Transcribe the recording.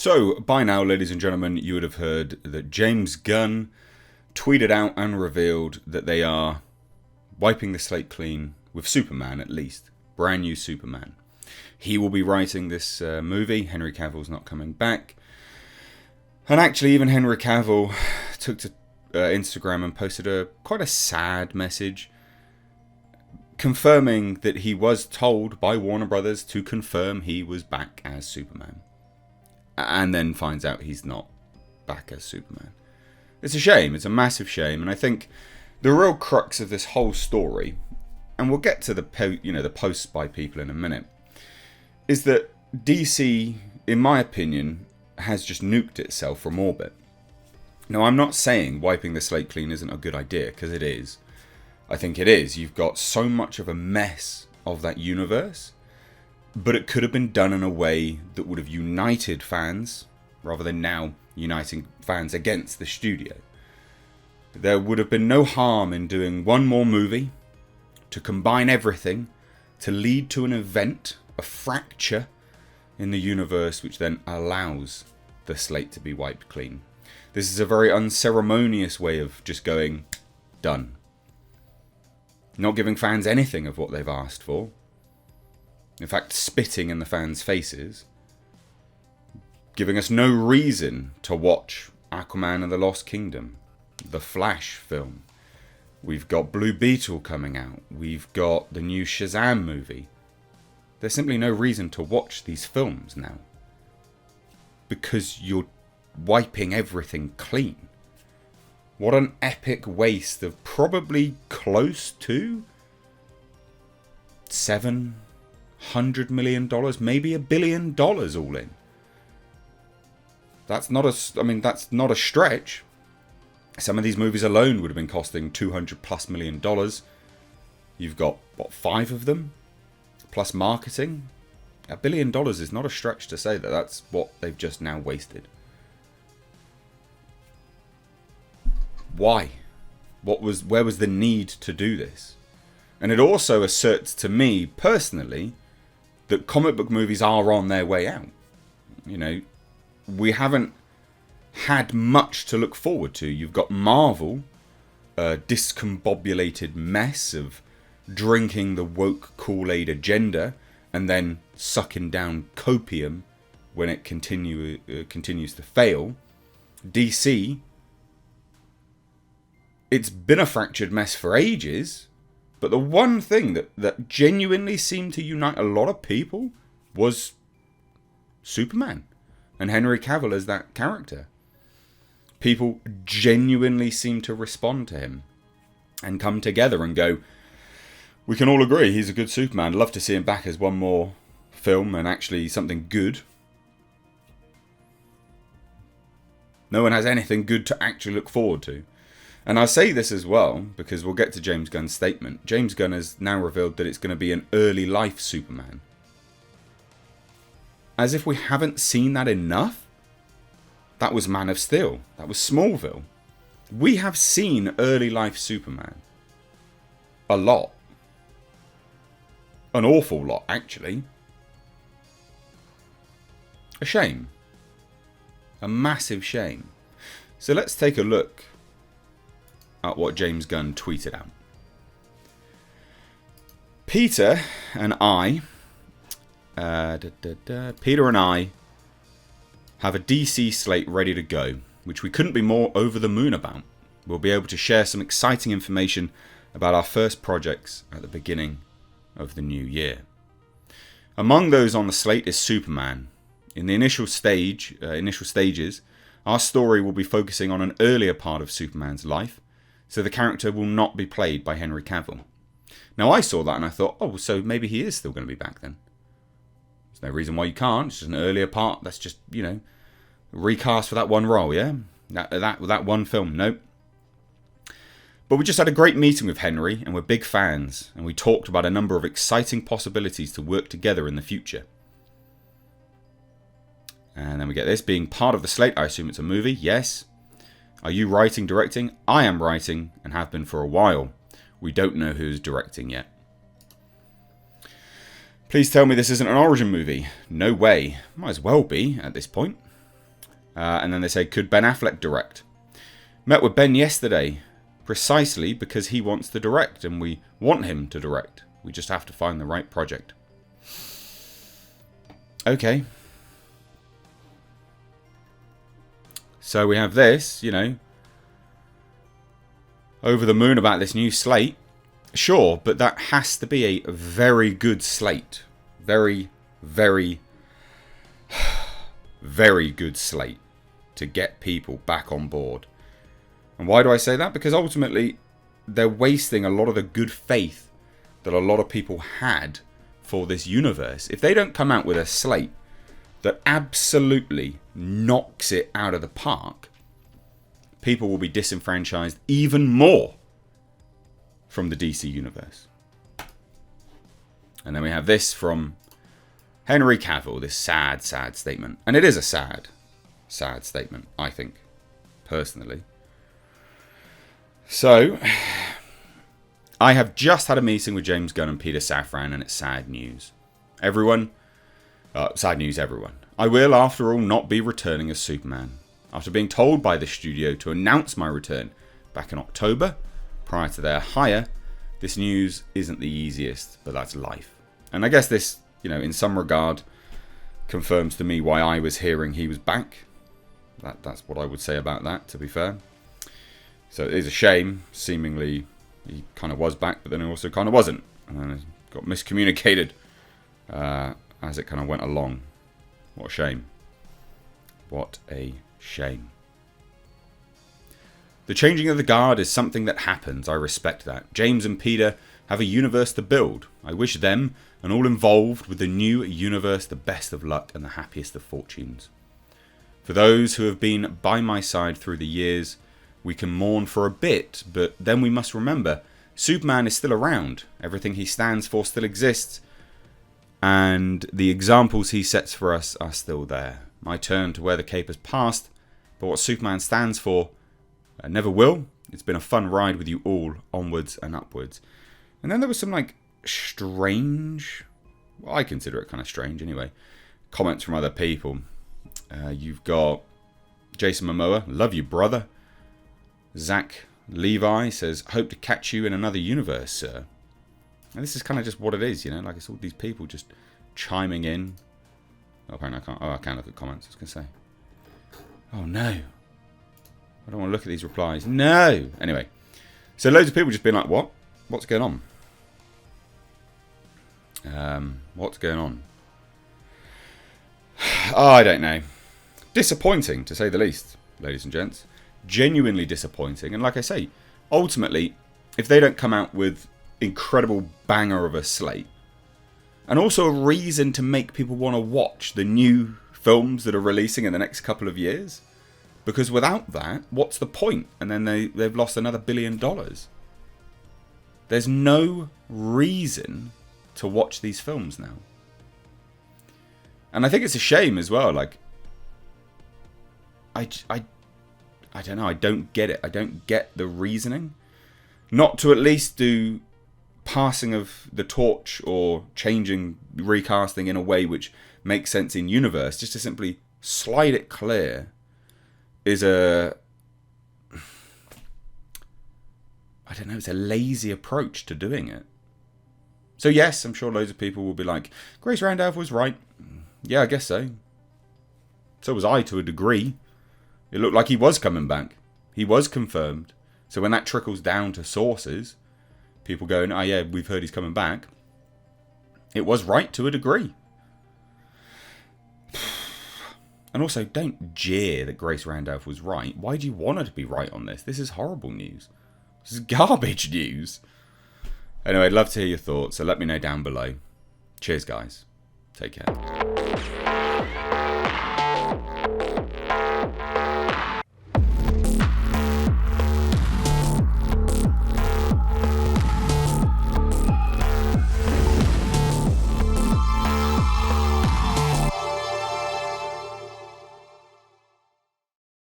So, by now, ladies and gentlemen, you would have heard that James Gunn tweeted out and revealed that they are wiping the slate clean with Superman, at least. Brand new Superman. He will be writing this movie. Henry Cavill's not coming back. And actually, even Henry Cavill took to Instagram and posted quite a sad message confirming that he was told by Warner Brothers to confirm he was back as Superman. And then finds out he's not back as Superman. It's a shame. It's a massive shame. And I think the real crux of this whole story, and we'll get to the posts by people in a minute, is that DC, in my opinion, has just nuked itself from orbit. Now, I'm not saying wiping the slate clean isn't a good idea, because it is. I think it is. You've got so much of a mess of that universe, but it could have been done in a way that would have united fans, rather than now uniting fans against the studio. There would have been no harm in doing one more movie to combine everything, to lead to an event, a fracture in the universe, which then allows the slate to be wiped clean. This is a very unceremonious way of just going, done. Not giving fans anything of what they've asked for. In fact, spitting in the fans' faces. Giving us no reason to watch Aquaman and the Lost Kingdom. The Flash film. We've got Blue Beetle coming out. We've got the new Shazam movie. There's simply no reason to watch these films now. Because you're wiping everything clean. What an epic waste of probably close to $700 million, maybe $1 billion all in. That's not a stretch. Some of these movies alone would have been costing $200+ million. You've got, 5 of them? Plus marketing? $1 billion is not a stretch to say that that's what they've just now wasted. Why? Where was the need to do this? And it also asserts to me, personally, that comic book movies are on their way out. You know, we haven't had much to look forward to. You've got Marvel, a discombobulated mess of drinking the woke Kool-Aid agenda and then sucking down copium when it continues to fail. DC, it's been a fractured mess for ages, but the one thing that genuinely seemed to unite a lot of people was Superman and Henry Cavill as that character. People genuinely seem to respond to him and come together and go, we can all agree he's a good Superman. Love to see him back as one more film and actually something good. No one has anything good to actually look forward to. And I say this as well because we'll get to James Gunn's statement. James Gunn has now revealed that it's going to be an early life Superman. As if we haven't seen that enough. That was Man of Steel. That was Smallville. We have seen early life Superman. A lot. An awful lot, actually. A shame. A massive shame. So let's take a look at what James Gunn tweeted out. Peter and I have a DC slate ready to go, which we couldn't be more over the moon about. We'll be able to share some exciting information about our first projects at the beginning of the new year. Among those on the slate is Superman. In the initial stages, our story will be focusing on an earlier part of Superman's life, so the character will not be played by Henry Cavill. Now I saw that and I thought, oh, so maybe he is still going to be back then. There's no reason why you can't. It's just an earlier part. That's just, recast for that one role, yeah? That one film, nope. But we just had a great meeting with Henry and we're big fans, and we talked about a number of exciting possibilities to work together in the future. And then we get this, being part of the slate, I assume it's a movie, yes. Are you writing, directing? I am writing and have been for a while. We don't know who's directing yet. Please tell me this isn't an origin movie. No way. Might as well be at this point. And then they say, could Ben Affleck direct? Met with Ben yesterday, precisely because he wants to direct, and we want him to direct. We just have to find the right project. Okay. So we have this, you know, over the moon about this new Slate. Sure, but that has to be a very good Slate. Very, very, very good Slate to get people back on board. And why do I say that? Because ultimately, they're wasting a lot of the good faith that a lot of people had for this universe. If they don't come out with a slate that absolutely knocks it out of the park, people will be disenfranchised even more from the DC universe. And then we have this from Henry Cavill, this sad, sad statement. And it is a sad, sad statement, I think, personally. So, I have just had a meeting with James Gunn and Peter Safran, and it's sad news. Sad news, everyone. I will, after all, not be returning as Superman. After being told by the studio to announce my return back in October, prior to their hire, this news isn't the easiest, but that's life. And I guess this, you know, in some regard, confirms to me why I was hearing he was back. That's what I would say about that, to be fair. So it is a shame. Seemingly, he kind of was back, but then he also kind of wasn't. And then it got miscommunicated as it kind of went along. What a shame. What a shame. The changing of the guard is something that happens. I respect that. James and Peter have a universe to build. I wish them and all involved with the new universe the best of luck and the happiest of fortunes. For those who have been by my side through the years, we can mourn for a bit, but then we must remember Superman is still around. Everything he stands for still exists. And the examples he sets for us are still there. My turn to wear the cape has passed, but what Superman stands for never will. It's been a fun ride with you all, onwards and upwards. And then there was some, like, strange, well, I consider it kind of strange anyway, comments from other people. You've got Jason Momoa, love you, brother. Zach Levi says, hope to catch you in another universe, sir. And this is kind of just what it is, you know, like it's all these people just chiming in. Oh, apparently I can't. Oh, I can look at comments, I was going to say. Oh, no. I don't want to look at these replies. No! Anyway. So loads of people just being like, what? What's going on? What's going on? Oh, I don't know. Disappointing, to say the least, ladies and gents. Genuinely disappointing. And like I say, ultimately, if they don't come out with incredible banger of a slate, and also a reason to make people want to watch the new films that are releasing in the next couple of years, because without that, what's the point? And then they've lost another $1 billion. There's no reason to watch these films now. And I think it's a shame as well. Like, I don't know. I don't get it. I don't get the reasoning. Not to at least do passing of the torch or changing, recasting in a way which makes sense in universe. Just to simply slide it clear is a... I don't know. It's a lazy approach to doing it. So yes, I'm sure loads of people will be like, Grace Randolph was right. Yeah, I guess so. So was I to a degree. It looked like he was coming back. He was confirmed. So when that trickles down to sources, people going, oh yeah, we've heard he's coming back. It was right to a degree. And also, don't jeer that Grace Randolph was right. Why do you want her to be right on this? This is horrible news. This is garbage news. Anyway, I'd love to hear your thoughts, so let me know down below. Cheers, guys. Take care.